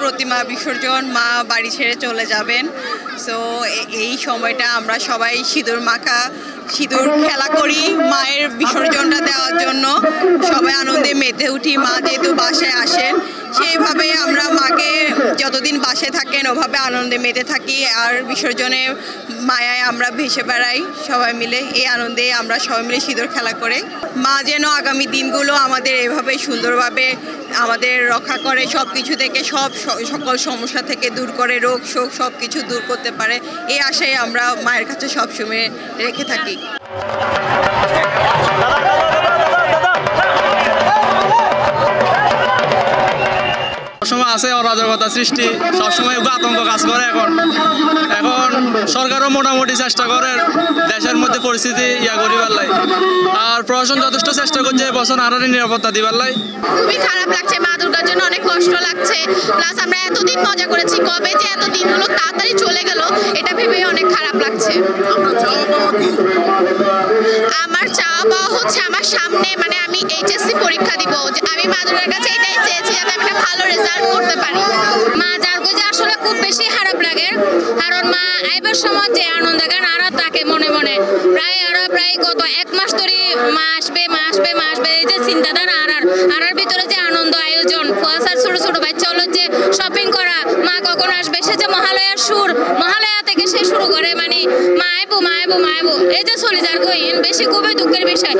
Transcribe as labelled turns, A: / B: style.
A: প্রতিমা বিসর্জন, মা বাড়ি ছেড়ে চলে যাবেন। সো এই সময়টা আমরা সবাই সিঁদুর খেলা করি মায়ের বিসর্জনটা দেওয়ার জন্য। সবাই আনন্দে মেতে উঠি। মা যেহেতু বাসায় আসেন, সেইভাবে আমরা মাকে যতদিন বাসায় থাকেন ওভাবে আনন্দে মেতে থাকি। আর বিসর্জনে মায়ায় আমরা ভেসে বেড়াই সবাই মিলে। এই আনন্দে আমরা সবাই মিলে সিঁদুর খেলা করে। মা যেন আগামী দিনগুলো আমাদের এভাবে সুন্দরভাবে আমাদের রক্ষা করে, সব কিছু থেকে সকল সমস্যা থেকে দূর করে, রোগ শোক সব কিছু দূর করতে পারে, এই আশায় আমরা মায়ের কাছে সবসময় রেখে থাকি।
B: সবসময় আছে অরাজকতা সৃষ্টি, সবসময় আতঙ্ক কাজ করে। এখন সরকারও মোটামুটি চেষ্টা করে দেশের মধ্যে পরিস্থিতি করিবার লাই, আর প্রশাসন যথেষ্ট চেষ্টা করছে এবছর আরো নিরাপত্তা দিবার লাই।
C: খুবই খারাপ লাগছে, মা দুর্গার জন্য অনেক কষ্ট লাগছে। প্লাস আমরা এতদিন মজা করেছি, কবে যে এত দিনগুলো তাড়াতাড়ি চলে গেল এটা ভেবে অনেক খারাপ লাগছে। আমার চাওয়া পাওয়া হচ্ছে আমার সামনে আমি এইচএসসি পরীক্ষা দিব, আমি মা দুর্গার কাছে এটাই চেয়েছি যাতে আমি একটা ভালো রেজাল্ট করতে পারি।
D: মা যার কাছে আসলে খুব বেশি খারাপ লাগে, কারণ মা আইবার সময় যে আনন্দ গান আর তাকে মনে মনে প্রায় গত 1 মাস ধরে মা আসবে এই যে চিন্তাধারা আর ভিতরে যে আনন্দ আয়োজন, কুয়াশার ছোট ছোট বাচ্চা হলো যে শপিং করা, মা কখন আসবে, সে যে মহালয়ার সুর, মহালয়া থেকে সে শুরু করে মা আইবো এই যে চলে যার বেশি খুবই দুঃখের বিষয়।